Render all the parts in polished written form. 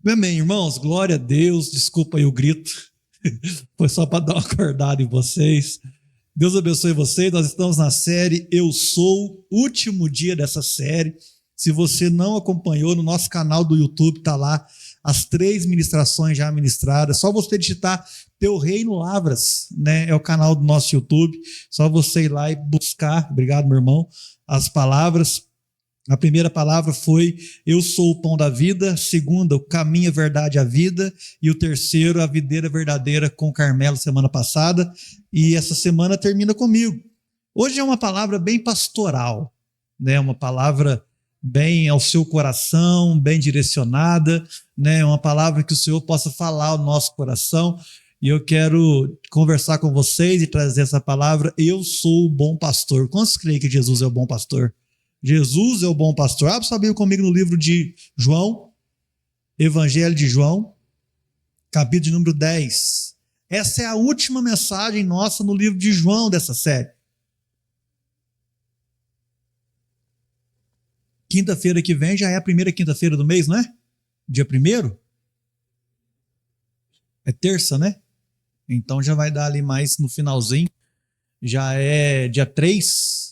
Amém, irmãos, glória a Deus, desculpa aí o grito, foi só para dar uma acordada em vocês. Deus abençoe vocês, nós estamos na série Eu Sou, último dia dessa série. Se você não acompanhou, no nosso canal do YouTube está lá as 3 ministrações já ministradas, só você digitar Teu Reino Lavras, né? É o canal do nosso YouTube, só você ir lá e buscar, obrigado meu irmão, as palavras. A primeira palavra foi, eu sou o pão da vida. A segunda, o caminho, a verdade e a vida. E o terceiro, a videira verdadeira com Carmelo semana passada. E essa semana termina comigo. Hoje é uma palavra bem pastoral, né? Uma palavra bem ao seu coração, bem direcionada, né? Uma palavra que o Senhor possa falar ao nosso coração. E eu quero conversar com vocês e trazer essa palavra. Eu sou o bom pastor. Quantos creem que Jesus é o bom pastor? Jesus é o bom pastor. Abra sua Bíblia comigo no livro de João, Evangelho de João, capítulo de número 10. Essa é a última mensagem nossa no livro de João dessa série. Quinta-feira que vem já é a primeira quinta-feira do mês, não é? Dia 1º? É terça, né? Então já vai dar ali mais no finalzinho. Já é dia 3.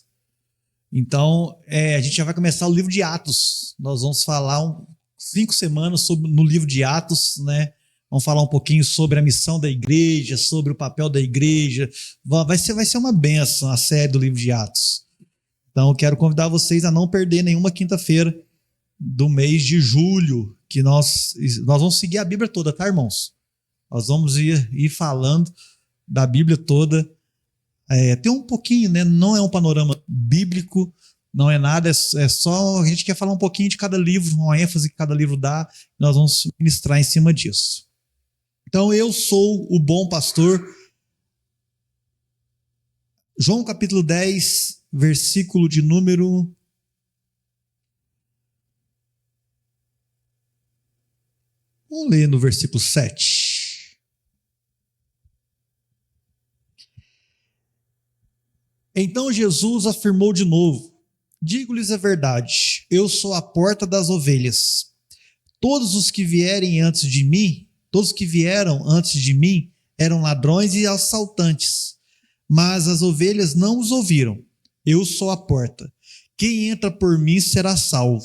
Então, a gente já vai começar o livro de Atos. Nós vamos falar 5 semanas no livro de Atos, né? Vamos falar um pouquinho sobre a missão da igreja, sobre o papel da igreja. Vai ser uma bênção a série do livro de Atos. Então, eu quero convidar vocês a não perder nenhuma quinta-feira do mês de julho, que nós vamos seguir a Bíblia toda, tá, irmãos? Nós vamos ir falando da Bíblia toda. Tem um pouquinho, né? Não é um panorama bíblico, não é nada, é só a gente quer falar um pouquinho de cada livro, uma ênfase que cada livro dá, nós vamos ministrar em cima disso. Então, eu sou o bom pastor. João capítulo 10, versículo de número... Vamos ler no versículo 7. Então Jesus afirmou de novo: digo-lhes a verdade, eu sou a porta das ovelhas. Todos os que vieram antes de mim eram ladrões e assaltantes, mas as ovelhas não os ouviram. Eu sou a porta. Quem entra por mim será salvo.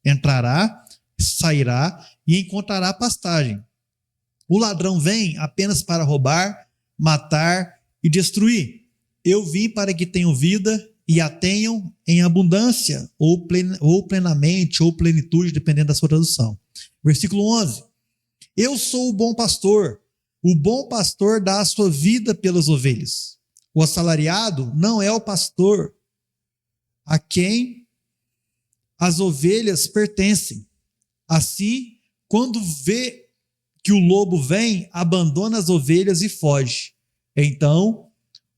Entrará, sairá e encontrará pastagem. O ladrão vem apenas para roubar, matar e destruir. Eu vim para que tenham vida e a tenham em abundância, ou plenamente, ou plenitude, dependendo da sua tradução. Versículo 11. Eu sou o bom pastor. O bom pastor dá a sua vida pelas ovelhas. O assalariado não é o pastor a quem as ovelhas pertencem. Assim, quando vê que o lobo vem, abandona as ovelhas e foge. Então,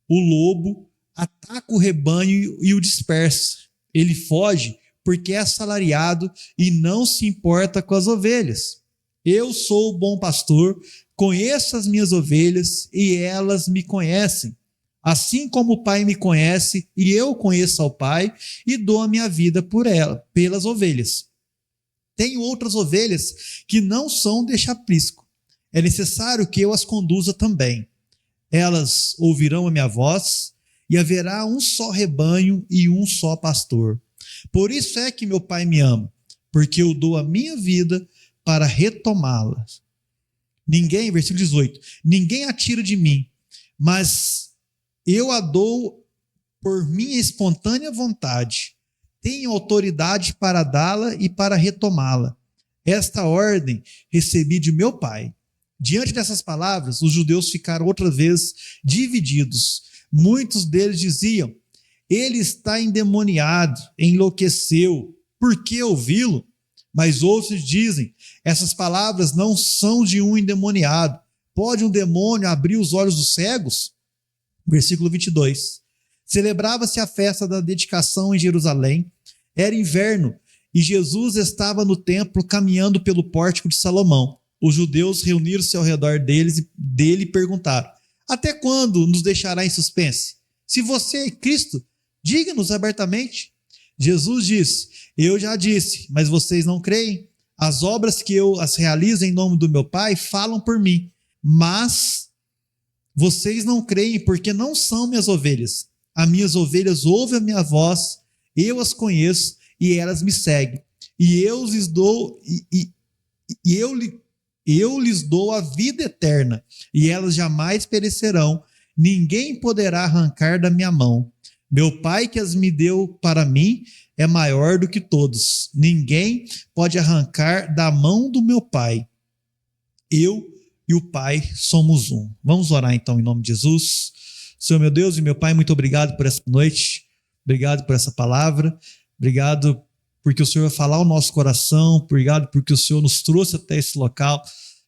o lobo ataca o rebanho e o dispersa. Ele foge porque é assalariado e não se importa com as ovelhas. Eu sou o bom pastor, conheço as minhas ovelhas e elas me conhecem. Assim como o Pai me conhece e eu conheço ao Pai e dou a minha vida pelas ovelhas. Tenho outras ovelhas que não são deste aprisco. É necessário que eu as conduza também. Elas ouvirão a minha voz, e haverá um só rebanho e um só pastor. Por isso é que meu Pai me ama, porque eu dou a minha vida para retomá-las. Versículo 18, ninguém a tira de mim, mas eu a dou por minha espontânea vontade. Tenho autoridade para dá-la e para retomá-la. Esta ordem recebi de meu Pai. Diante dessas palavras, os judeus ficaram outra vez divididos. Muitos deles diziam: ele está endemoniado, enlouqueceu, por que ouvi-lo? Mas outros dizem: essas palavras não são de um endemoniado. Pode um demônio abrir os olhos dos cegos? Versículo 22. Celebrava-se a festa da dedicação em Jerusalém. Era inverno e Jesus estava no templo caminhando pelo pórtico de Salomão. Os judeus reuniram-se ao redor dele e perguntaram: até quando nos deixará em suspense? Se você é Cristo, diga-nos abertamente. Jesus disse: eu já disse, mas vocês não creem. As obras que eu as realizo em nome do meu Pai falam por mim, mas vocês não creem porque não são minhas ovelhas. As minhas ovelhas ouvem a minha voz, eu as conheço e elas me seguem. E eu lhes dou eu lhes dou a vida eterna, e elas jamais perecerão. Ninguém poderá arrancar da minha mão. Meu Pai que as me deu para mim é maior do que todos. Ninguém pode arrancar da mão do meu Pai. Eu e o Pai somos um. Vamos orar então em nome de Jesus. Senhor meu Deus e meu Pai, muito obrigado por essa noite. Obrigado por essa palavra. Obrigado porque o Senhor vai falar o nosso coração. Obrigado porque o Senhor nos trouxe até esse local.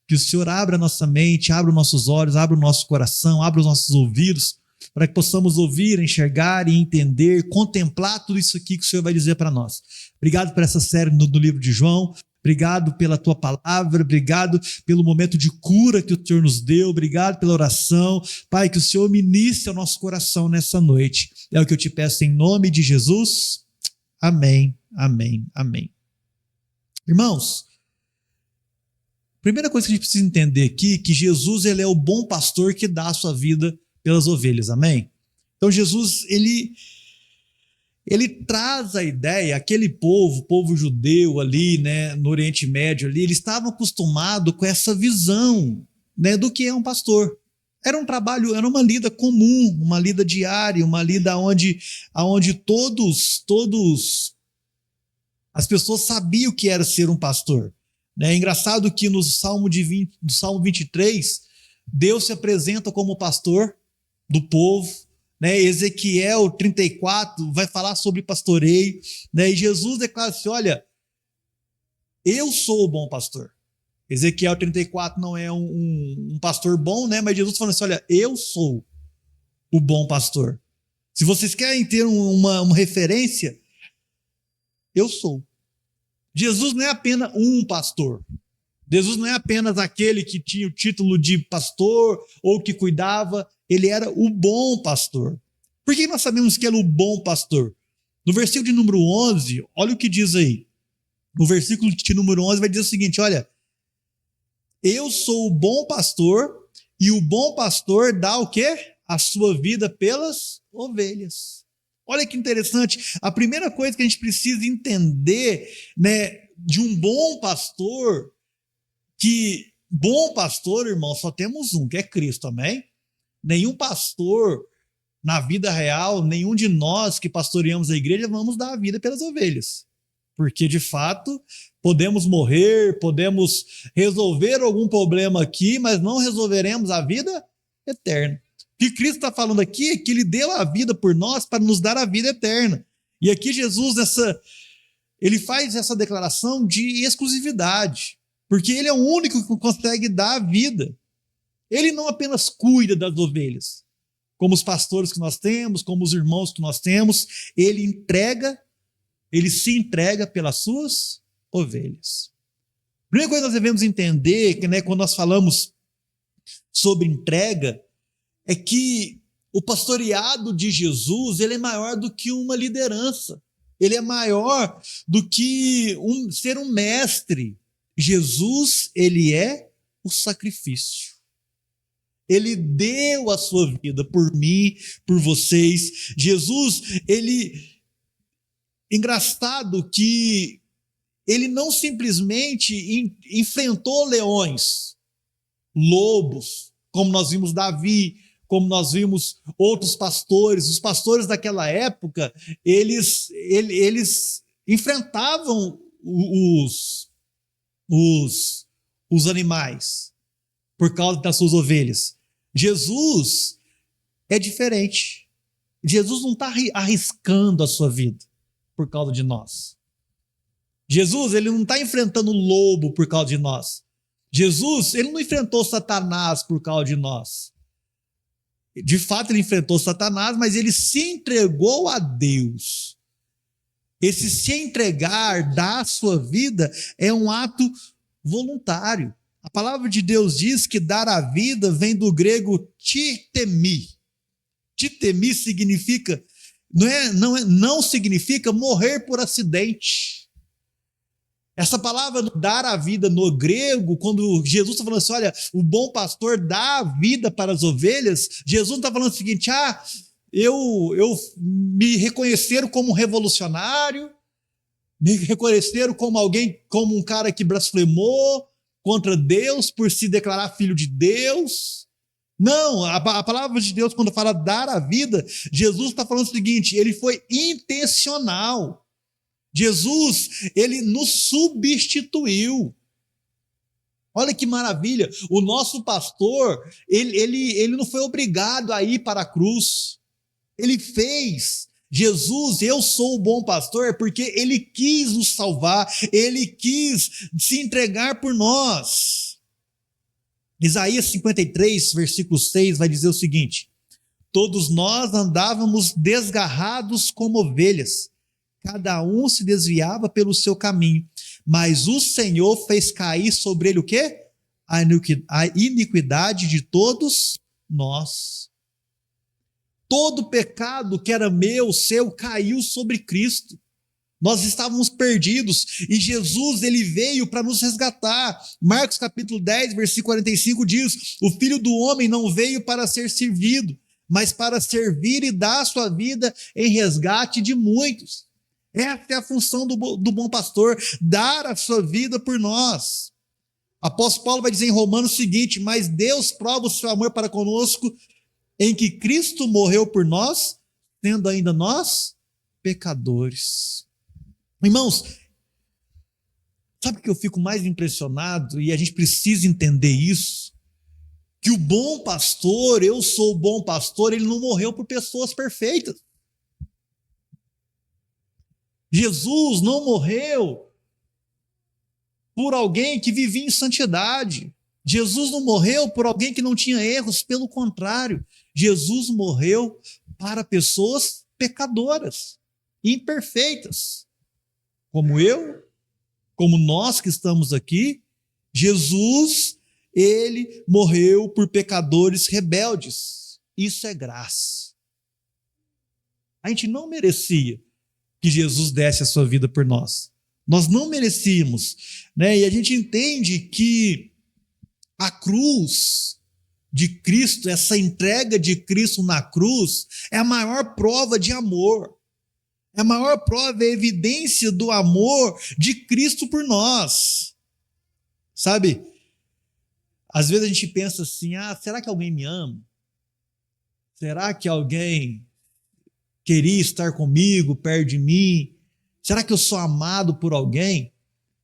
Que o Senhor abra a nossa mente, abra os nossos olhos, abra o nosso coração, abra os nossos ouvidos, para que possamos ouvir, enxergar e entender, contemplar tudo isso aqui que o Senhor vai dizer para nós. Obrigado por essa série do livro de João. Obrigado pela tua palavra, obrigado pelo momento de cura que o Senhor nos deu, obrigado pela oração. Pai, que o Senhor ministre ao nosso coração nessa noite. É o que eu te peço em nome de Jesus. Amém, amém, amém. Irmãos, primeira coisa que a gente precisa entender aqui é que Jesus ele é o bom pastor que dá a sua vida pelas ovelhas, amém? Então Jesus, ele traz a ideia, aquele povo, o povo judeu ali, né, no Oriente Médio ali, eles estavam acostumados com essa visão, né, do que é um pastor. Era um trabalho, era uma lida comum, uma lida diária, uma lida onde todos as pessoas sabiam o que era ser um pastor. É engraçado que no Salmo 23, Deus se apresenta como pastor do povo, né? Ezequiel 34 vai falar sobre pastoreio, né? E Jesus declara assim, olha, eu sou o bom pastor. Ezequiel 34 não é um pastor bom, né? Mas Jesus falando assim, olha, eu sou o bom pastor. Se vocês querem ter uma referência, eu sou. Jesus não é apenas um pastor. Jesus não é apenas aquele que tinha o título de pastor ou que cuidava. Ele era o bom pastor. Por que nós sabemos que ele é o bom pastor? No versículo de número 11, olha o que diz aí. No versículo de número 11 vai dizer o seguinte, olha, eu sou o bom pastor e o bom pastor dá o quê? A sua vida pelas ovelhas. Olha que interessante, a primeira coisa que a gente precisa entender, né, de um bom pastor, que bom pastor, irmão, só temos um, que é Cristo, amém? Nenhum pastor na vida real, nenhum de nós que pastoreamos a igreja, vamos dar a vida pelas ovelhas. Porque, de fato, podemos morrer, podemos resolver algum problema aqui, mas não resolveremos a vida eterna. O que Cristo está falando aqui é que ele deu a vida por nós para nos dar a vida eterna. E aqui Jesus, ele faz essa declaração de exclusividade, porque ele é o único que consegue dar a vida. Ele não apenas cuida das ovelhas, como os pastores que nós temos, como os irmãos que nós temos, ele se entrega pelas suas ovelhas. A primeira coisa que nós devemos entender, que, né, quando nós falamos sobre entrega, é que o pastoreado de Jesus, ele é maior do que uma liderança. Ele é maior do que ser um mestre. Jesus, ele é o sacrifício. Ele deu a sua vida por mim, por vocês. Jesus, engraçado que ele não simplesmente enfrentou leões, lobos, como nós vimos Davi, como nós vimos outros pastores. Os pastores daquela época, eles enfrentavam os animais por causa das suas ovelhas. Jesus é diferente. Jesus não está arriscando a sua vida por causa de nós. Jesus, ele não está enfrentando o lobo por causa de nós. Jesus, ele não enfrentou Satanás por causa de nós. De fato, ele enfrentou Satanás, mas ele se entregou a Deus. Esse se entregar, dar a sua vida, é um ato voluntário. A palavra de Deus diz que dar a vida vem do grego titemi. Titemi significa, não significa morrer por acidente. Essa palavra dar a vida no grego, quando Jesus está falando assim, olha, o bom pastor dá a vida para as ovelhas, Jesus não está falando o seguinte, eu me reconheceram como um revolucionário, me reconheceram como alguém, como um cara que blasfemou contra Deus por se declarar filho de Deus. Não, a palavra de Deus, quando fala dar a vida, Jesus está falando o seguinte, ele foi intencional. Jesus, ele nos substituiu. Olha que maravilha, o nosso pastor, ele não foi obrigado a ir para a cruz, ele fez. Jesus, eu sou o bom pastor, porque ele quis nos salvar, ele quis se entregar por nós. Isaías 53, versículo 6, vai dizer o seguinte, todos nós andávamos desgarrados como ovelhas, cada um se desviava pelo seu caminho, mas o Senhor fez cair sobre ele o quê? A iniquidade de todos nós. Todo pecado que era meu, seu, caiu sobre Cristo. Nós estávamos perdidos e Jesus, ele veio para nos resgatar. Marcos capítulo 10, versículo 45 diz, o Filho do Homem não veio para ser servido, mas para servir e dar a sua vida em resgate de muitos. Essa é a função do bom pastor, dar a sua vida por nós. Apóstolo Paulo vai dizer em Romanos o seguinte, mas Deus prova o seu amor para conosco, em que Cristo morreu por nós, sendo ainda nós pecadores. Irmãos, sabe o que eu fico mais impressionado, e a gente precisa entender isso, que o bom pastor, eu sou o bom pastor, ele não morreu por pessoas perfeitas. Jesus não morreu por alguém que vivia em santidade. Jesus não morreu por alguém que não tinha erros, pelo contrário, Jesus morreu para pessoas pecadoras, imperfeitas, como eu, como nós que estamos aqui. Jesus, ele morreu por pecadores rebeldes. Isso é graça. A gente não merecia que Jesus desse a sua vida por nós. Nós não merecíamos, né? E a gente entende que a cruz de Cristo, essa entrega de Cristo na cruz, é a maior prova de amor. É a maior prova, é a evidência do amor de Cristo por nós. Sabe? Às vezes a gente pensa assim, será que alguém me ama? Será que alguém queria estar comigo, perto de mim? Será que eu sou amado por alguém?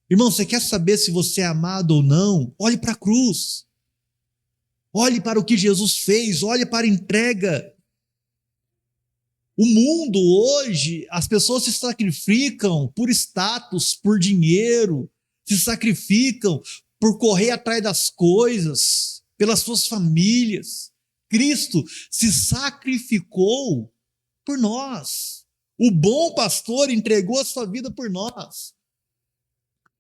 Irmão, você quer saber se você é amado ou não? Olhe para a cruz. Olhe para o que Jesus fez, olhe para a entrega. O mundo hoje, as pessoas se sacrificam por status, por dinheiro, se sacrificam por correr atrás das coisas, pelas suas famílias. Cristo se sacrificou por nós. O bom pastor entregou a sua vida por nós.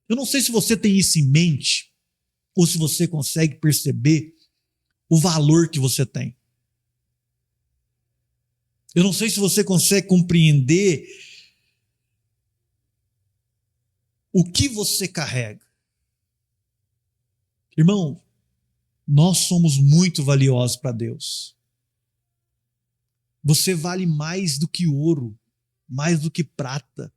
Eu não sei se você tem isso em mente, ou se você consegue perceber o valor que você tem. Eu não sei se você consegue compreender o que você carrega. Irmão, nós somos muito valiosos para Deus. Você vale mais do que ouro, mais do que prata,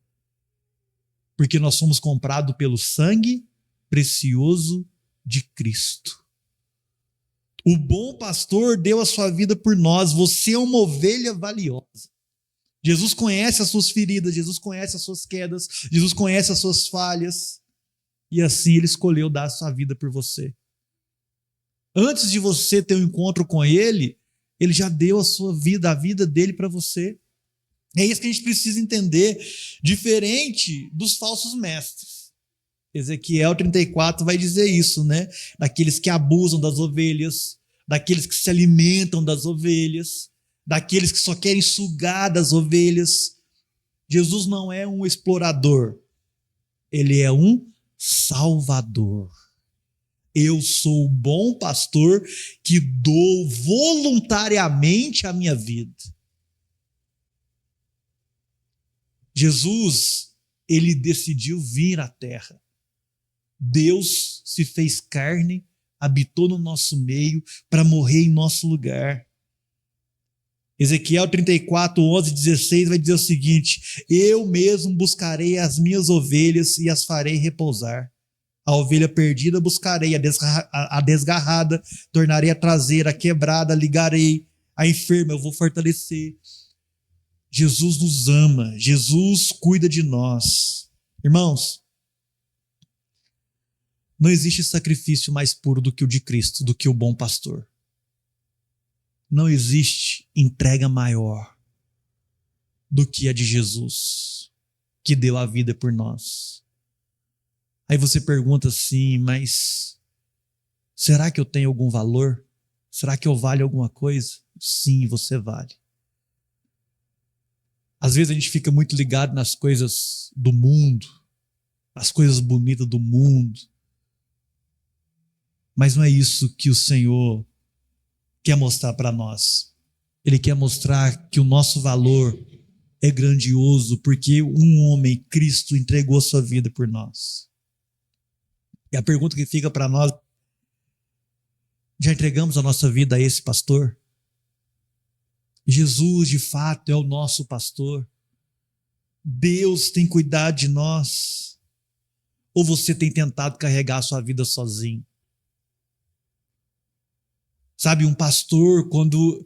porque nós somos comprados pelo sangue precioso de Cristo. O bom pastor deu a sua vida por nós. Você é uma ovelha valiosa. Jesus conhece as suas feridas, Jesus conhece as suas quedas, Jesus conhece as suas falhas, e assim ele escolheu dar a sua vida por você. Antes de você ter um encontro com ele, ele já deu a sua vida, a vida dele para você. É isso que a gente precisa entender, diferente dos falsos mestres. Ezequiel 34 vai dizer isso, né? Daqueles que abusam das ovelhas, daqueles que se alimentam das ovelhas, daqueles que só querem sugar das ovelhas. Jesus não é um explorador, ele é um salvador. Eu sou o bom pastor que dou voluntariamente a minha vida. Jesus, ele decidiu vir à terra. Deus se fez carne, habitou no nosso meio para morrer em nosso lugar. Ezequiel 34, 11 e 16 vai dizer o seguinte: eu mesmo buscarei as minhas ovelhas e as farei repousar. A ovelha perdida buscarei, a desgarrada tornarei a trazer, a quebrada ligarei, a enferma eu vou fortalecer. Jesus nos ama, Jesus cuida de nós. Irmãos, não existe sacrifício mais puro do que o de Cristo, do que o bom pastor. Não existe entrega maior do que a de Jesus, que deu a vida por nós. Aí você pergunta assim, mas será que eu tenho algum valor? Será que eu valho alguma coisa? Sim, você vale. Às vezes a gente fica muito ligado nas coisas do mundo, nas coisas bonitas do mundo. Mas não é isso que o Senhor quer mostrar para nós. Ele quer mostrar que o nosso valor é grandioso, porque um homem, Cristo, entregou a sua vida por nós. E a pergunta que fica para nós: já entregamos a nossa vida a esse pastor? Jesus, de fato, é o nosso pastor? Deus tem cuidado de nós? Ou você tem tentado carregar a sua vida sozinho? Sabe, um pastor, quando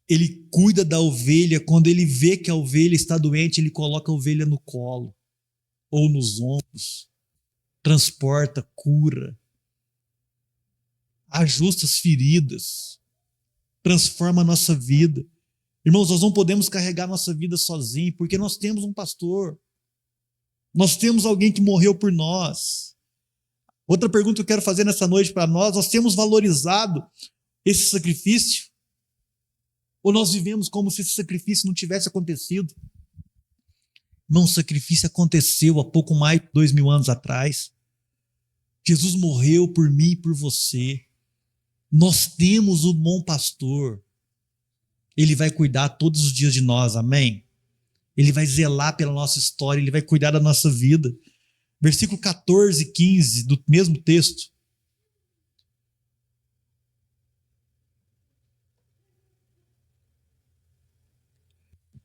ele cuida da ovelha, quando ele vê que a ovelha está doente, ele coloca a ovelha no colo ou nos ombros, transporta, cura, ajusta as feridas, transforma a nossa vida. Irmãos, nós não podemos carregar nossa vida sozinhos, porque nós temos um pastor, nós temos alguém que morreu por nós. Outra pergunta que eu quero fazer nessa noite para nós temos valorizado esse sacrifício? Ou nós vivemos como se esse sacrifício não tivesse acontecido? Não, o sacrifício aconteceu há pouco mais de 2000 anos atrás. Jesus morreu por mim e por você. Nós temos o bom pastor. Ele vai cuidar todos os dias de nós, amém? Ele vai zelar pela nossa história, ele vai cuidar da nossa vida. Versículo 14 e 15 do mesmo texto.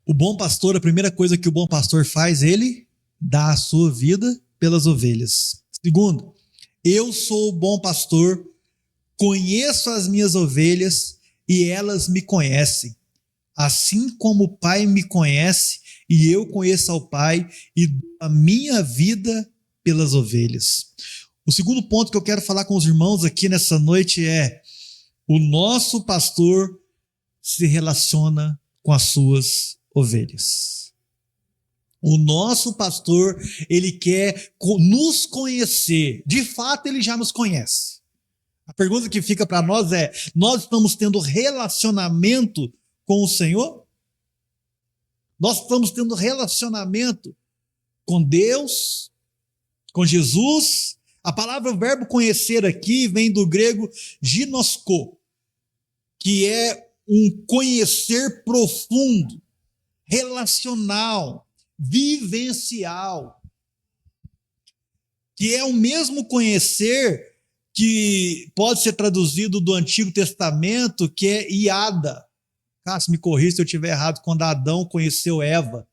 O bom pastor, a primeira coisa que o bom pastor faz, ele dá a sua vida pelas ovelhas. Segundo, eu sou o bom pastor, conheço as minhas ovelhas e elas me conhecem. Assim como o Pai me conhece e eu conheço ao Pai e dou a minha vida pelas ovelhas. O segundo ponto que eu quero falar com os irmãos aqui nessa noite é: o nosso pastor se relaciona com as suas ovelhas. O nosso pastor, ele quer nos conhecer. De fato, ele já nos conhece. A pergunta que fica para nós é: nós estamos tendo relacionamento com o Senhor? Nós estamos tendo relacionamento com Deus, com Jesus? A palavra verbo conhecer aqui vem do grego ginosko, que é um conhecer profundo, relacional, vivencial, que é o mesmo conhecer que pode ser traduzido do Antigo Testamento, que é iada. Cássio, me corrija se eu estiver errado, quando Adão conheceu Eva.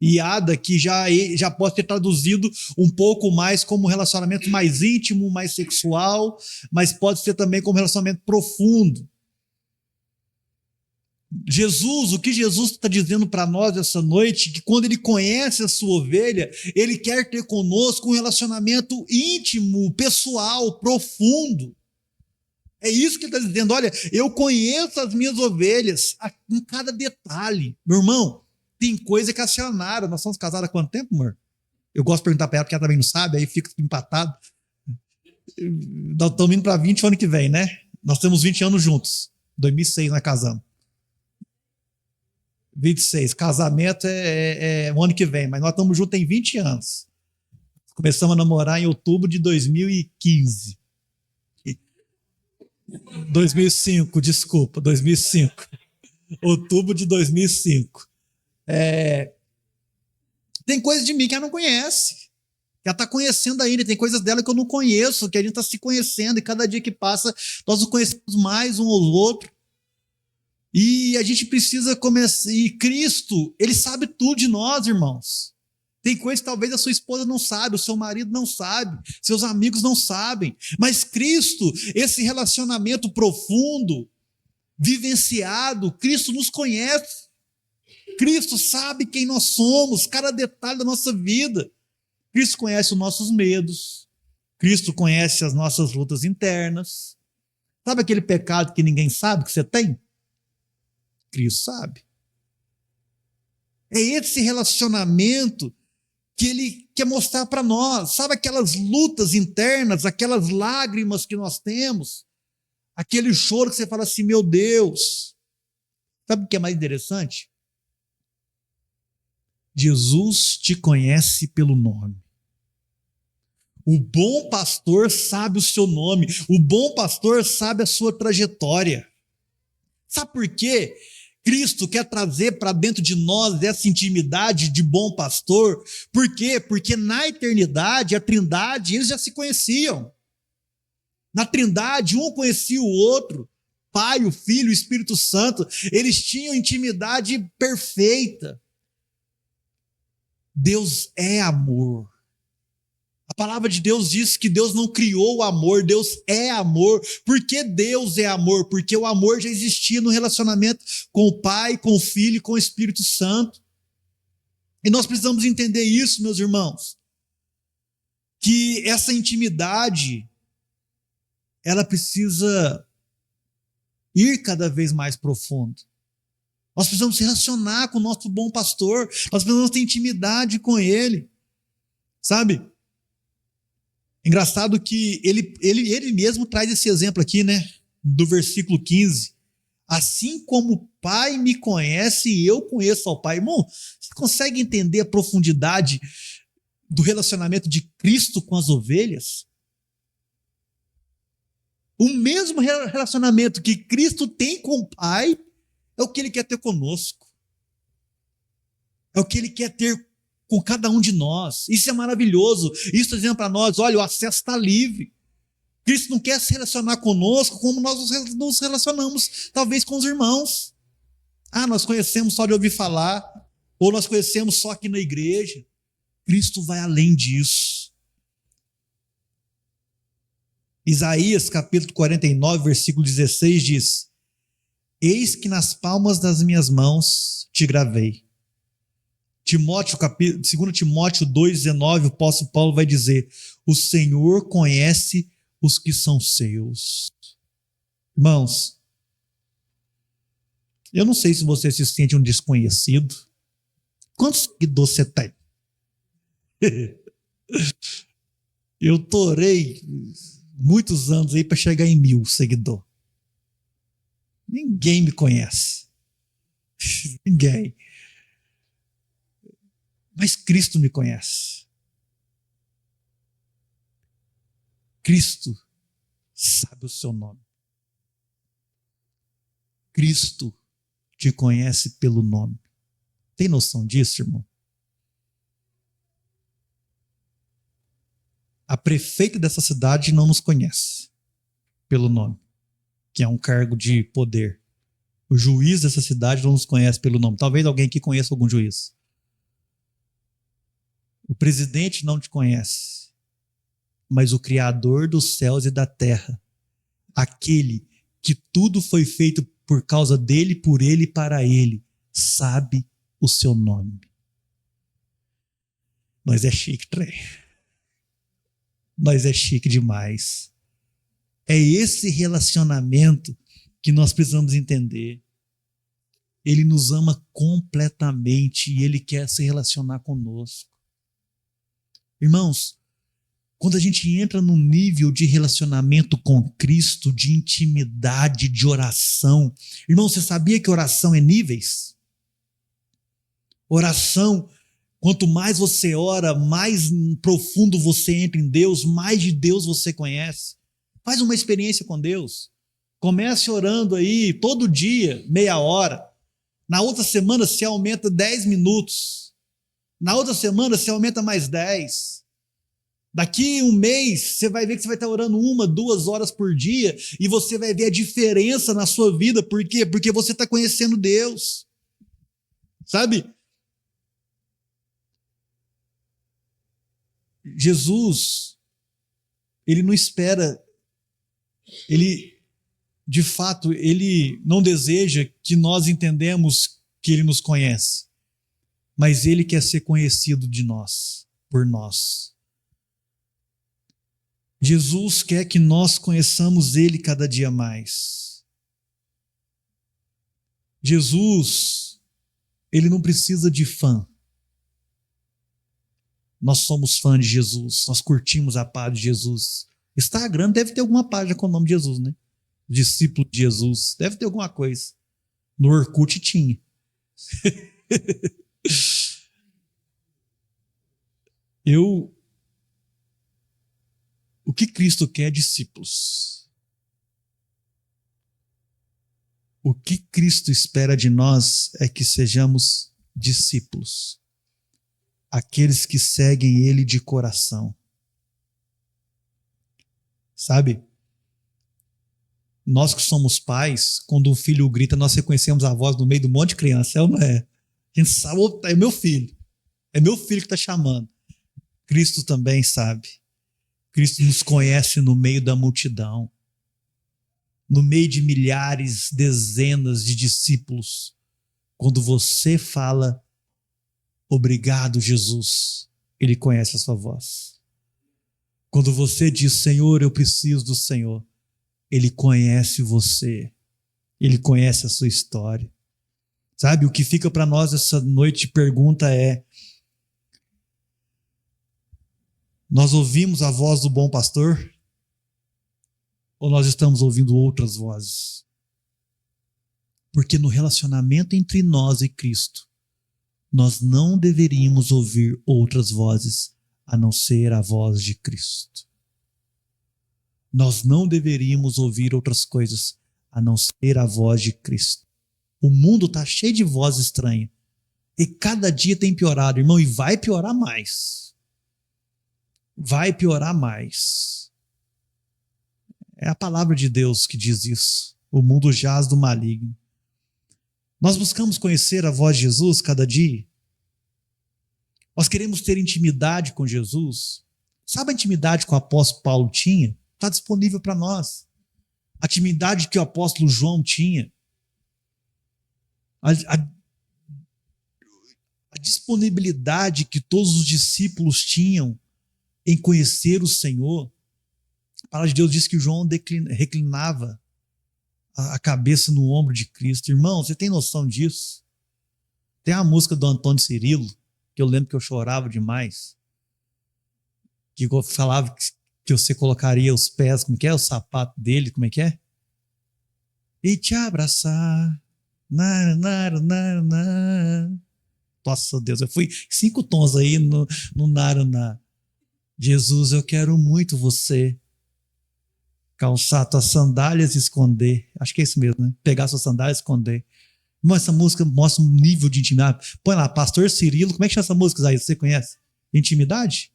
Iada, que já pode ser traduzido um pouco mais como relacionamento mais íntimo, mais sexual, mas pode ser também como relacionamento profundo. Jesus, o que Jesus está dizendo para nós essa noite, que quando ele conhece a sua ovelha, ele quer ter conosco um relacionamento íntimo, pessoal, profundo. É isso que ele está dizendo: olha, eu conheço as minhas ovelhas em cada detalhe. Meu irmão, tem coisa que a Sayonara, nós somos casados há quanto tempo, amor? Eu gosto de perguntar para ela, porque ela também não sabe, aí fica empatado. Nós estamos indo para 20 ano que vem, né? Nós temos 20 anos juntos. 2006 nós casamos. 26. Casamento é o ano que vem, mas nós estamos juntos tem 20 anos. Começamos a namorar em outubro de 2015. 2005, desculpa, 2005. Outubro de 2005. Tem coisa de mim que ela não conhece. Ela está conhecendo ainda, tem coisas dela que eu não conheço, que a gente está se conhecendo, e cada dia que passa, nós nos conhecemos mais um ao outro. E a gente precisa começar. E Cristo, ele sabe tudo de nós, irmãos. Tem coisas que talvez a sua esposa não sabe, o seu marido não sabe, seus amigos não sabem. Mas Cristo, esse relacionamento profundo, vivenciado, Cristo nos conhece. Cristo sabe quem nós somos, cada detalhe da nossa vida. Cristo conhece os nossos medos. Cristo conhece as nossas lutas internas. Sabe aquele pecado que ninguém sabe que você tem? Cristo sabe. É esse relacionamento que ele quer mostrar para nós. Sabe aquelas lutas internas, aquelas lágrimas que nós temos? Aquele choro que você fala assim, meu Deus. Sabe o que é mais interessante? Jesus te conhece pelo nome. O bom pastor sabe o seu nome. O bom pastor sabe a sua trajetória. Sabe por quê? Cristo quer trazer para dentro de nós essa intimidade de bom pastor. Por quê? Porque na eternidade, a Trindade, eles já se conheciam. Na Trindade, um conhecia o outro. Pai, o Filho, o Espírito Santo. Eles tinham intimidade perfeita. Deus é amor. A palavra de Deus diz que Deus não criou o amor, Deus é amor. Por que Deus é amor? Porque o amor já existia no relacionamento com o Pai, com o Filho e com o Espírito Santo. E nós precisamos entender isso, meus irmãos. Que essa intimidade, ela precisa ir cada vez mais profundo. Nós precisamos se relacionar com o nosso bom pastor. Nós precisamos ter intimidade com ele. Sabe? Engraçado que ele mesmo traz esse exemplo aqui, né? Do versículo 15. Assim como o Pai me conhece, eu conheço ao Pai. Irmão, você consegue entender a profundidade do relacionamento de Cristo com as ovelhas? O mesmo relacionamento que Cristo tem com o Pai é o que ele quer ter conosco. É o que ele quer ter com cada um de nós. Isso é maravilhoso. Isso está dizendo para nós, olha, o acesso está livre. Cristo não quer se relacionar conosco como nós nos relacionamos, talvez, com os irmãos. Ah, nós conhecemos só de ouvir falar, ou nós conhecemos só aqui na igreja. Cristo vai além disso. Isaías, capítulo 49, versículo 16, diz: Eis que nas palmas das minhas mãos te gravei. 2 Timóteo 2,19, o apóstolo Paulo vai dizer: o Senhor conhece os que são seus. Irmãos, eu não sei se você se sente um desconhecido. Quantos seguidores você tem? Eu torei muitos anos aí para chegar em 1000 seguidores. Ninguém me conhece. Ninguém. Mas Cristo me conhece. Cristo sabe o seu nome. Cristo te conhece pelo nome. Tem noção disso, irmão? A prefeita dessa cidade não nos conhece pelo nome, que é um cargo de poder. O juiz dessa cidade não nos conhece pelo nome. Talvez alguém aqui conheça algum juiz. O presidente não te conhece, mas o Criador dos céus e da terra, aquele que tudo foi feito por causa dele, por ele e para ele, sabe o seu nome. Nós é chique, trem. Nós é chique demais. É esse relacionamento que nós precisamos entender. Ele nos ama completamente e ele quer se relacionar conosco. Irmãos, quando a gente entra num nível de relacionamento com Cristo, de intimidade, de oração. Irmão, você sabia que oração é níveis? Oração, quanto mais você ora, mais profundo você entra em Deus, mais de Deus você conhece. Faz uma experiência com Deus. Comece orando aí todo dia, meia hora. Na outra semana você aumenta 10 minutos. Na outra semana você aumenta mais 10. Daqui um mês, você vai ver que você vai estar orando 1, 2 horas por dia e você vai ver a diferença na sua vida. Por quê? Porque você está conhecendo Deus. Sabe? Jesus, ele não espera, de fato, ele não deseja que nós entendamos que ele nos conhece, mas ele quer ser conhecido de nós, por nós. Jesus quer que nós conheçamos ele cada dia mais. Jesus, ele não precisa de fã. Nós somos fãs de Jesus, nós curtimos a página de Jesus. Instagram deve ter alguma página com o nome de Jesus, né? Discípulo de Jesus, deve ter alguma coisa. No Orkut tinha. O que Cristo quer é discípulos. O que Cristo espera de nós é que sejamos discípulos. Aqueles que seguem ele de coração. Sabe? Nós que somos pais, quando um filho grita, nós reconhecemos a voz no meio de um monte de criança, é ou não é? A gente sabe, é meu filho. É meu filho que está chamando. Cristo também sabe. Cristo nos conhece no meio da multidão. No meio de milhares, dezenas de discípulos. Quando você fala, obrigado, Jesus, ele conhece a sua voz. Quando você diz, Senhor, eu preciso do Senhor, ele conhece você. Ele conhece a sua história. Sabe, o que fica para nós essa noite de pergunta é: nós ouvimos a voz do bom pastor? Ou nós estamos ouvindo outras vozes? Porque no relacionamento entre nós e Cristo, nós não deveríamos ouvir outras vozes a não ser a voz de Cristo. Nós não deveríamos ouvir outras coisas a não ser a voz de Cristo. O mundo está cheio de vozes estranhas. E cada dia tem piorado, irmão, e vai piorar mais. Vai piorar mais. É a palavra de Deus que diz isso. O mundo jaz do maligno. Nós buscamos conhecer a voz de Jesus cada dia. Nós queremos ter intimidade com Jesus. Sabe a intimidade que o apóstolo Paulo tinha? Está disponível para nós. A intimidade que o apóstolo João tinha. A disponibilidade que todos os discípulos tinham em conhecer o Senhor. A palavra de Deus diz que João reclinava a cabeça no ombro de Cristo. Irmão, você tem noção disso? Tem a música do Antônio Cirilo, que eu lembro que eu chorava demais, que eu falava que você colocaria os pés, como que é? O sapato dele, como é que é? E te abraçar. Nossa Deus, eu fui 5 tons aí no naraná. Jesus, eu quero muito você. Calçar tuas sandálias e esconder. Acho que é isso mesmo, né? Pegar suas sandálias e esconder. Irmão, essa música mostra um nível de intimidade. Põe lá, Pastor Cirilo. Como é que chama essa música aí? Você conhece? Intimidade?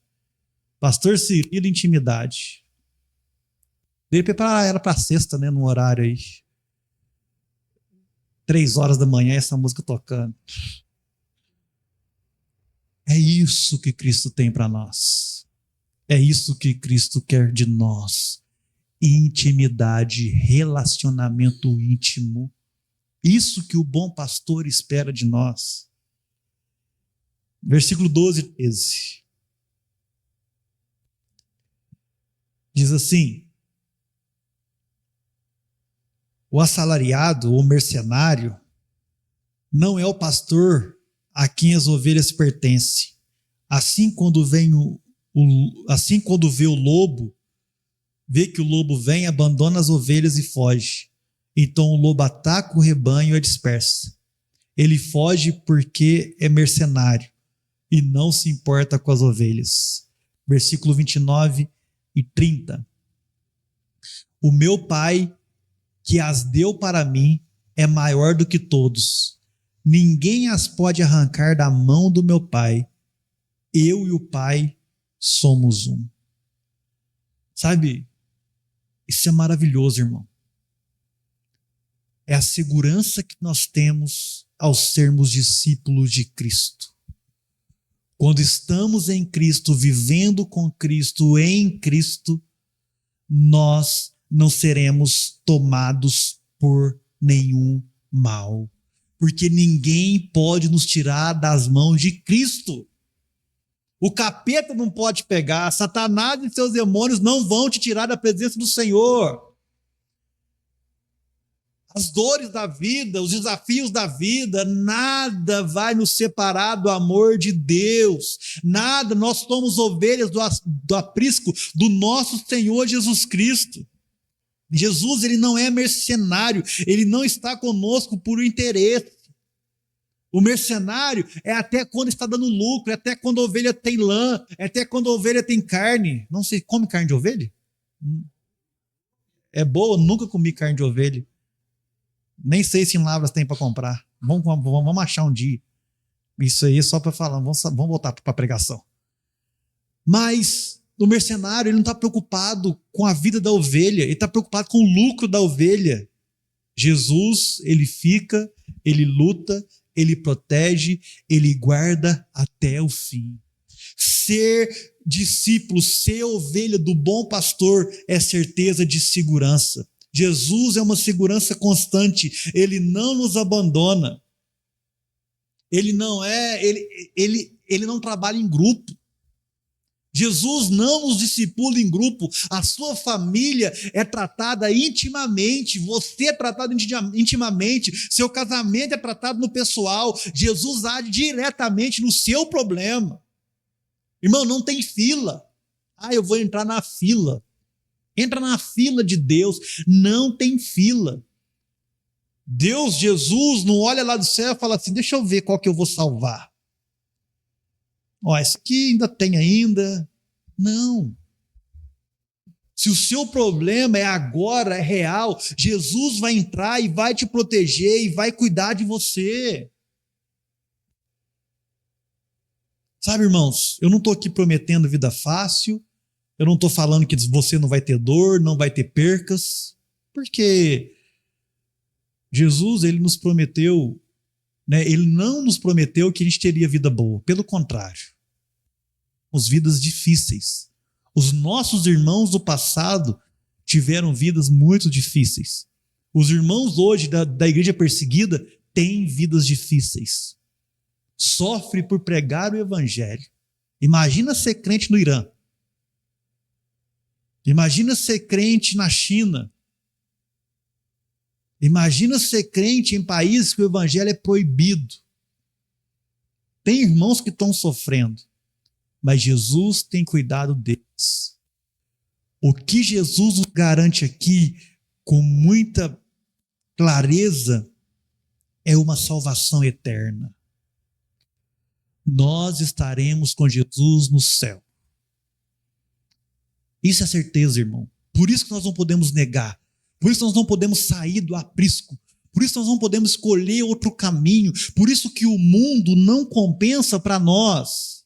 Pastor Cirilo, Intimidade. Ele preparar ela para sexta, né? No horário aí. 3 horas da manhã, essa música tocando. É isso que Cristo tem para nós. É isso que Cristo quer de nós. Intimidade, relacionamento íntimo. Isso que o bom pastor espera de nós. Versículo 12 e 13. Diz assim: o assalariado ou mercenário não é o pastor a quem as ovelhas pertencem. Assim, quando vê o lobo, vê que o lobo vem, abandona as ovelhas e foge. Então o lobo ataca o rebanho e a dispersa. Ele foge porque é mercenário e não se importa com as ovelhas. Versículo 29 e 30. O meu Pai, que as deu para mim, é maior do que todos. Ninguém as pode arrancar da mão do meu Pai. Eu e o Pai somos um. Sabe, isso é maravilhoso, irmão. É a segurança que nós temos ao sermos discípulos de Cristo. Quando estamos em Cristo, vivendo com Cristo, em Cristo, nós não seremos tomados por nenhum mal. Porque ninguém pode nos tirar das mãos de Cristo. O capeta não pode pegar, Satanás e seus demônios não vão te tirar da presença do Senhor. As dores da vida, os desafios da vida, nada vai nos separar do amor de Deus. Nada, nós somos ovelhas do aprisco do nosso Senhor Jesus Cristo. Jesus, ele não é mercenário, ele não está conosco por interesse. O mercenário é até quando está dando lucro, é até quando a ovelha tem lã, é até quando a ovelha tem carne. Não sei, come carne de ovelha? É boa, nunca comi carne de ovelha. Nem sei se em Lavras tem para comprar. Vamos achar um dia. Isso aí é só para falar. Vamos voltar para a pregação. Mas o mercenário, ele não está preocupado com a vida da ovelha. Ele está preocupado com o lucro da ovelha. Jesus, ele fica, ele luta, ele protege, ele guarda até o fim. Ser discípulo, ser ovelha do bom pastor é certeza de segurança. Jesus é uma segurança constante, ele não nos abandona. Ele não trabalha em grupo. Jesus não nos discipula em grupo. A sua família é tratada intimamente, você é tratado intimamente, seu casamento é tratado no pessoal. Jesus age diretamente no seu problema. Irmão, não tem fila. Eu vou entrar na fila. Entra na fila de Deus, não tem fila. Deus, Jesus, não olha lá do céu e fala assim, deixa eu ver qual que eu vou salvar. Esse aqui ainda tem ainda. Não. Se o seu problema é agora, é real, Jesus vai entrar e vai te proteger e vai cuidar de você. Sabe, irmãos, eu não estou aqui prometendo vida fácil, eu não estou falando que você não vai ter dor, não vai ter percas, porque Jesus, ele nos prometeu, ele não nos prometeu que a gente teria vida boa, pelo contrário, as vidas difíceis. Os nossos irmãos do passado tiveram vidas muito difíceis. Os irmãos hoje da igreja perseguida têm vidas difíceis. Sofre por pregar o evangelho. Imagina ser crente no Irã. Imagina ser crente na China. Imagina ser crente em países que o evangelho é proibido. Tem irmãos que estão sofrendo, mas Jesus tem cuidado deles. O que Jesus nos garante aqui, com muita clareza, é uma salvação eterna. Nós estaremos com Jesus no céu. Isso é certeza, irmão. Por isso que nós não podemos negar. Por isso nós não podemos sair do aprisco. Por isso nós não podemos escolher outro caminho. Por isso que o mundo não compensa para nós.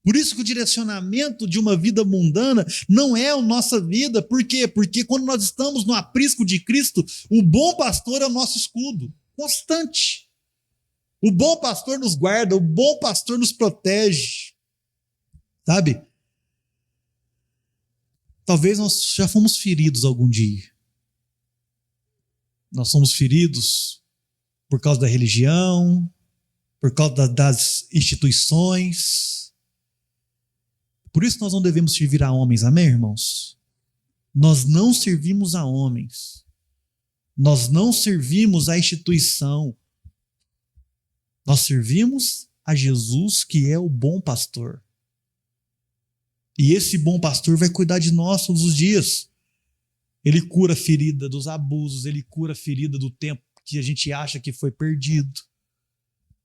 Por isso que o direcionamento de uma vida mundana não é a nossa vida. Por quê? Porque quando nós estamos no aprisco de Cristo, o bom pastor é o nosso escudo constante. O bom pastor nos guarda, o bom pastor nos protege. Sabe? Talvez nós já fomos feridos algum dia. Nós somos feridos por causa da religião, por causa das instituições. Por isso nós não devemos servir a homens, amém, irmãos? Nós não servimos a homens. Nós não servimos a instituição. Nós servimos a Jesus, que é o bom pastor. E esse bom pastor vai cuidar de nós todos os dias. Ele cura a ferida dos abusos, ele cura a ferida do tempo que a gente acha que foi perdido.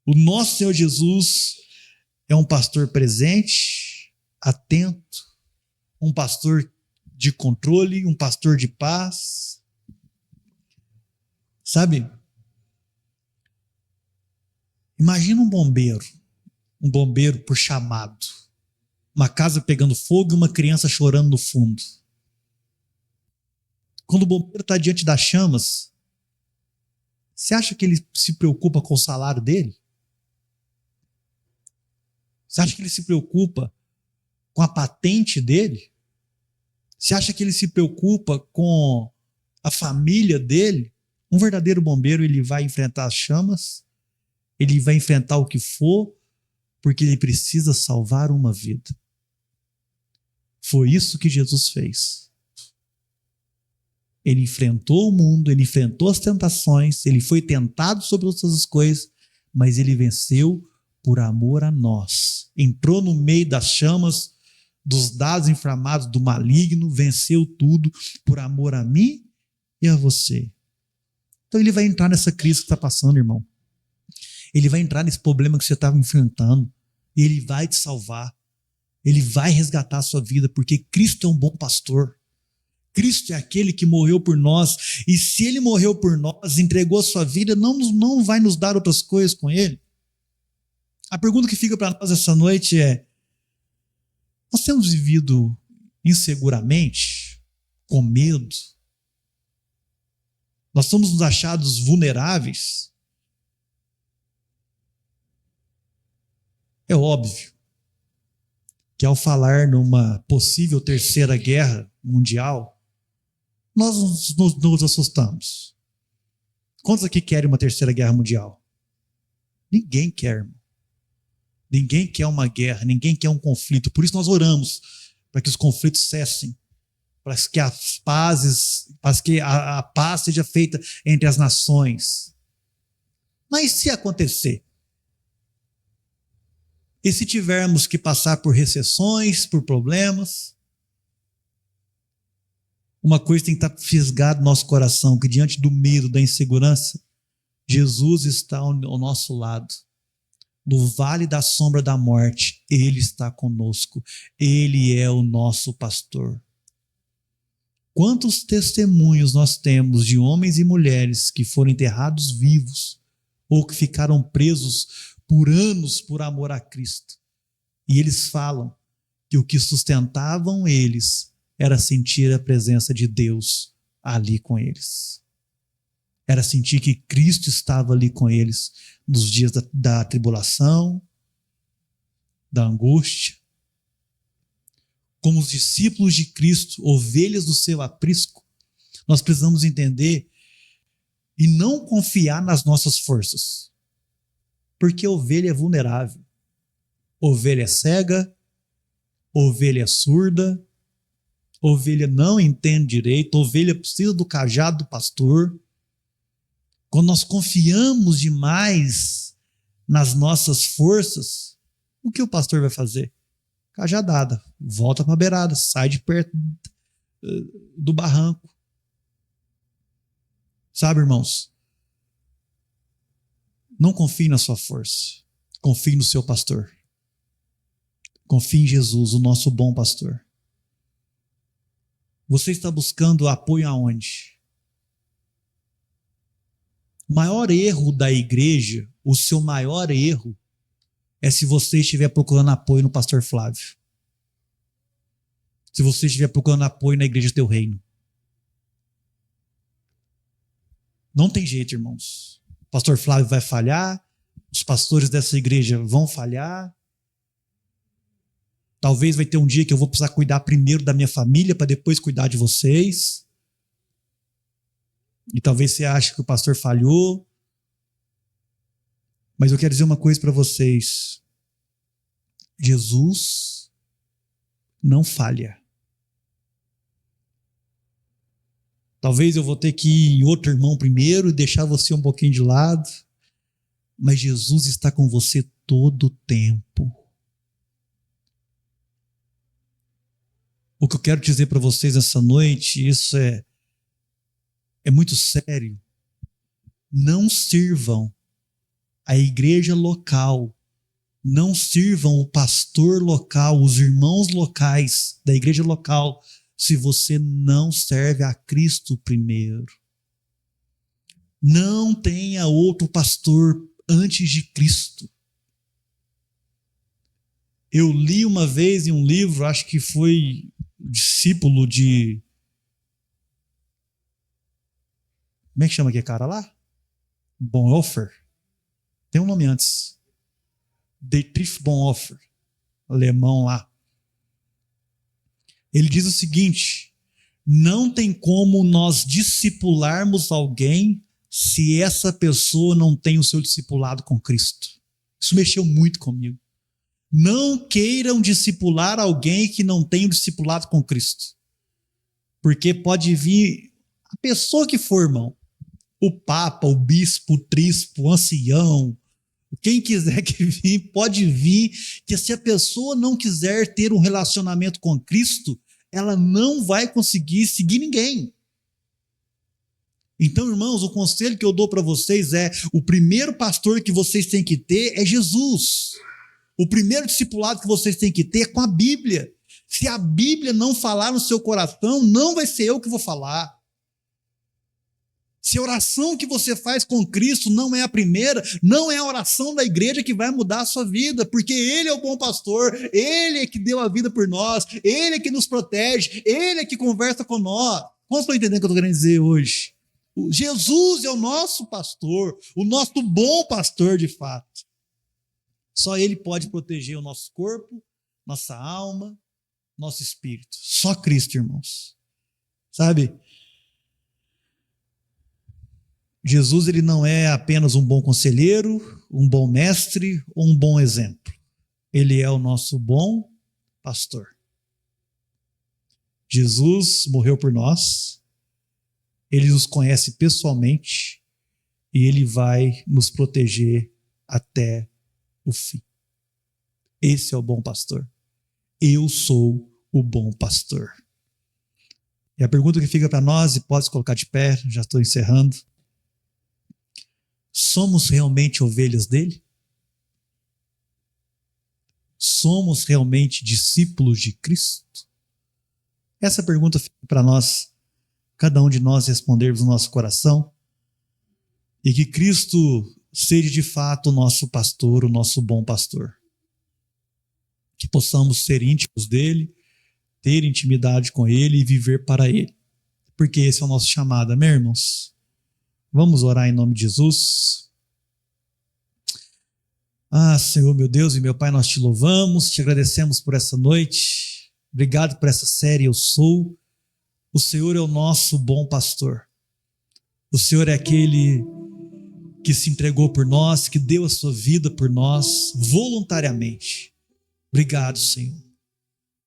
O nosso Senhor Jesus é um pastor presente, atento, um pastor de controle, um pastor de paz. Sabe? Imagina um bombeiro por chamado. Uma casa pegando fogo e uma criança chorando no fundo. Quando o bombeiro está diante das chamas, você acha que ele se preocupa com o salário dele? Você acha que ele se preocupa com a patente dele? Você acha que ele se preocupa com a família dele? Um verdadeiro bombeiro, ele vai enfrentar as chamas, ele vai enfrentar o que for, porque ele precisa salvar uma vida. Foi isso que Jesus fez. Ele enfrentou o mundo, ele enfrentou as tentações, ele foi tentado sobre todas as coisas, mas ele venceu por amor a nós. Entrou no meio das chamas, dos dados inflamados do maligno, venceu tudo por amor a mim e a você. Então ele vai entrar nessa crise que está passando, irmão. Ele vai entrar nesse problema que você estava enfrentando e ele vai te salvar. Ele vai resgatar a sua vida, porque Cristo é um bom pastor. Cristo é aquele que morreu por nós, e se ele morreu por nós, entregou a sua vida, não vai nos dar outras coisas com ele? A pergunta que fica para nós essa noite é: nós temos vivido inseguramente, com medo? Nós somos nos achados vulneráveis? É óbvio que ao falar numa possível terceira guerra mundial, nós nos assustamos. Quantos aqui querem uma terceira guerra mundial? Ninguém quer, irmão. Ninguém quer uma guerra, ninguém quer um conflito. Por isso nós oramos para que os conflitos cessem, para que a paz seja feita entre as nações. Mas se acontecer? E se tivermos que passar por recessões, por problemas? Uma coisa tem que estar fisgada no nosso coração, que diante do medo, da insegurança, Jesus está ao nosso lado. No vale da sombra da morte, Ele está conosco. Ele é o nosso pastor. Quantos testemunhos nós temos de homens e mulheres que foram enterrados vivos ou que ficaram presos por anos por amor a Cristo. E eles falam que o que sustentavam eles era sentir a presença de Deus ali com eles. Era sentir que Cristo estava ali com eles nos dias da tribulação, da angústia. Como os discípulos de Cristo, ovelhas do seu aprisco, nós precisamos entender e não confiar nas nossas forças. Porque ovelha é vulnerável. Ovelha é cega, ovelha é surda, ovelha não entende direito, ovelha precisa do cajado do pastor. Quando nós confiamos demais nas nossas forças, o que o pastor vai fazer? Cajadada, volta para a beirada, sai de perto do barranco. Sabe, irmãos? Não confie na sua força, confie no seu pastor. Confie em Jesus, o nosso bom pastor. Você está buscando apoio aonde? O maior erro da igreja, o seu maior erro, é se você estiver procurando apoio no pastor Flávio. Se você estiver procurando apoio na igreja do teu reino. Não tem jeito, irmãos. O pastor Flávio vai falhar, os pastores dessa igreja vão falhar. Talvez vai ter um dia que eu vou precisar cuidar primeiro da minha família para depois cuidar de vocês. E talvez você ache que o pastor falhou. Mas eu quero dizer uma coisa para vocês. Jesus não falha. Talvez eu vou ter que ir em outro irmão primeiro e deixar você um pouquinho de lado. Mas Jesus está com você todo o tempo. O que eu quero dizer para vocês essa noite, isso é muito sério. Não sirvam a igreja local, não sirvam o pastor local, os irmãos locais da igreja local, se você não serve a Cristo primeiro. Não tenha outro pastor antes de Cristo. Eu li uma vez em um livro, acho que foi discípulo de Como é que chama aquele cara lá? Bonhoeffer. Tem um nome antes. Dietrich Bonhoeffer, alemão lá. Ele diz o seguinte: não tem como nós discipularmos alguém se essa pessoa não tem o seu discipulado com Cristo. Isso mexeu muito comigo. Não queiram discipular alguém que não tem o discipulado com Cristo. Porque pode vir a pessoa que for, irmão. O papa, o bispo, o trispo, o ancião, quem quiser que vir, pode vir, que se a pessoa não quiser ter um relacionamento com Cristo, ela não vai conseguir seguir ninguém. Então, irmãos, o conselho que eu dou para vocês é: o primeiro pastor que vocês têm que ter é Jesus. O primeiro discipulado que vocês têm que ter é com a Bíblia. Se a Bíblia não falar no seu coração, não vai ser eu que vou falar. Se a oração que você faz com Cristo não é a primeira, não é a oração da igreja que vai mudar a sua vida, porque Ele é o bom pastor, Ele é que deu a vida por nós, Ele é que nos protege, Ele é que conversa com nós. Como estão entendendo o que eu estou querendo dizer hoje? Jesus é o nosso pastor, o nosso bom pastor de fato. Só Ele pode proteger o nosso corpo, nossa alma, nosso espírito. Só Cristo, irmãos. Sabe? Jesus, ele não é apenas um bom conselheiro, um bom mestre ou um bom exemplo. Ele é o nosso bom pastor. Jesus morreu por nós, ele nos conhece pessoalmente e ele vai nos proteger até o fim. Esse é o bom pastor. Eu sou o bom pastor. E a pergunta que fica para nós, e pode se colocar de pé, já estou encerrando: somos realmente ovelhas dele? Somos realmente discípulos de Cristo? Essa pergunta fica para nós, cada um de nós respondermos no nosso coração, e que Cristo seja de fato o nosso pastor, o nosso bom pastor. Que possamos ser íntimos dele, ter intimidade com ele e viver para ele. Porque esse é o nosso chamado, amém, irmãos? Vamos orar em nome de Jesus. Senhor, meu Deus e meu Pai, nós te louvamos, te agradecemos por essa noite. Obrigado por essa série Eu Sou. O Senhor é o nosso bom pastor. O Senhor é aquele que se entregou por nós, que deu a sua vida por nós voluntariamente. Obrigado, Senhor.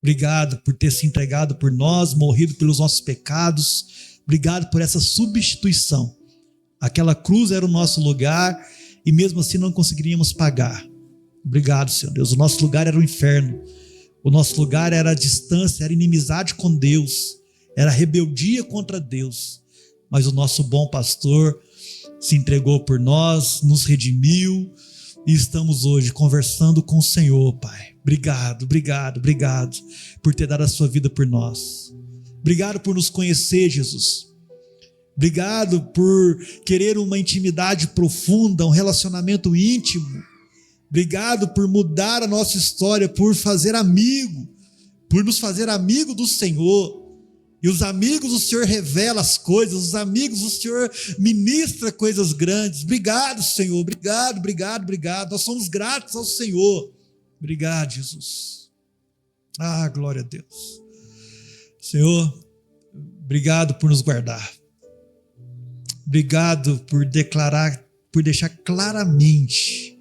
Obrigado por ter se entregado por nós, morrido pelos nossos pecados. Obrigado por essa substituição. Aquela cruz era o nosso lugar e mesmo assim não conseguiríamos pagar. Obrigado, Senhor Deus. O nosso lugar era o inferno. O nosso lugar era a distância, era inimizade com Deus, era rebeldia contra Deus. Mas o nosso bom pastor se entregou por nós, nos redimiu e estamos hoje conversando com o Senhor, Pai. Obrigado, obrigado, obrigado por ter dado a sua vida por nós. Obrigado por nos conhecer, Jesus. Obrigado por querer uma intimidade profunda, um relacionamento íntimo. Obrigado por mudar a nossa história, por fazer amigo, por nos fazer amigo do Senhor. E os amigos do Senhor revelam as coisas, os amigos do Senhor ministram coisas grandes. Obrigado, Senhor, obrigado, obrigado, obrigado. Nós somos gratos ao Senhor. Obrigado, Jesus. Glória a Deus. Senhor, obrigado por nos guardar. Obrigado por declarar, por deixar claramente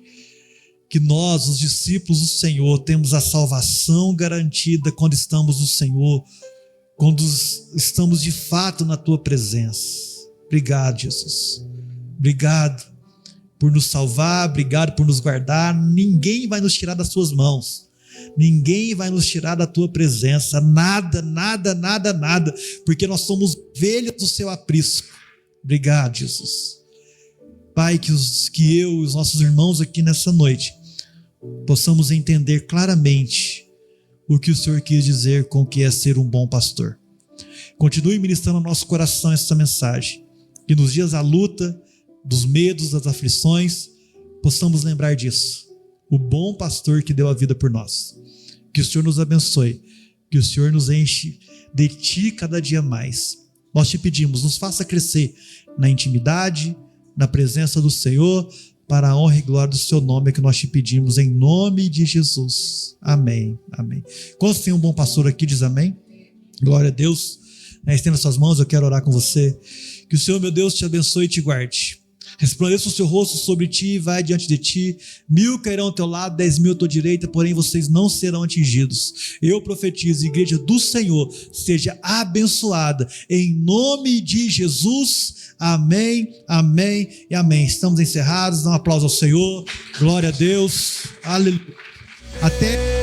que nós, os discípulos do Senhor, temos a salvação garantida quando estamos no Senhor, quando estamos de fato na Tua presença. Obrigado, Jesus. Obrigado por nos salvar, obrigado por nos guardar. Ninguém vai nos tirar das Tuas mãos. Ninguém vai nos tirar da Tua presença. Nada, nada, nada, nada. Porque nós somos ovelhas do Seu aprisco. Obrigado, Jesus. Pai, que eu e os nossos irmãos aqui nessa noite possamos entender claramente o que o Senhor quis dizer com o que é ser um bom pastor. Continue ministrando no nosso coração essa mensagem. Que nos dias da luta, dos medos, das aflições, possamos lembrar disso. O bom pastor que deu a vida por nós. Que o Senhor nos abençoe. Que o Senhor nos enche de Ti cada dia mais. Nós te pedimos, nos faça crescer na intimidade, na presença do Senhor, para a honra e glória do seu nome, é que nós te pedimos, em nome de Jesus. Amém, amém. Quando tem um bom pastor aqui, diz amém. Glória a Deus. Estenda suas mãos, eu quero orar com você. Que o Senhor, meu Deus, te abençoe e te guarde. Resplandeça o seu rosto sobre ti e vai diante de ti. 1000 cairão ao teu lado, 10.000 à tua direita, porém vocês não serão atingidos. Eu profetizo, a igreja do Senhor seja abençoada, em nome de Jesus. Amém, amém e amém. Estamos encerrados, dá um aplauso ao Senhor. Glória a Deus. Aleluia. Até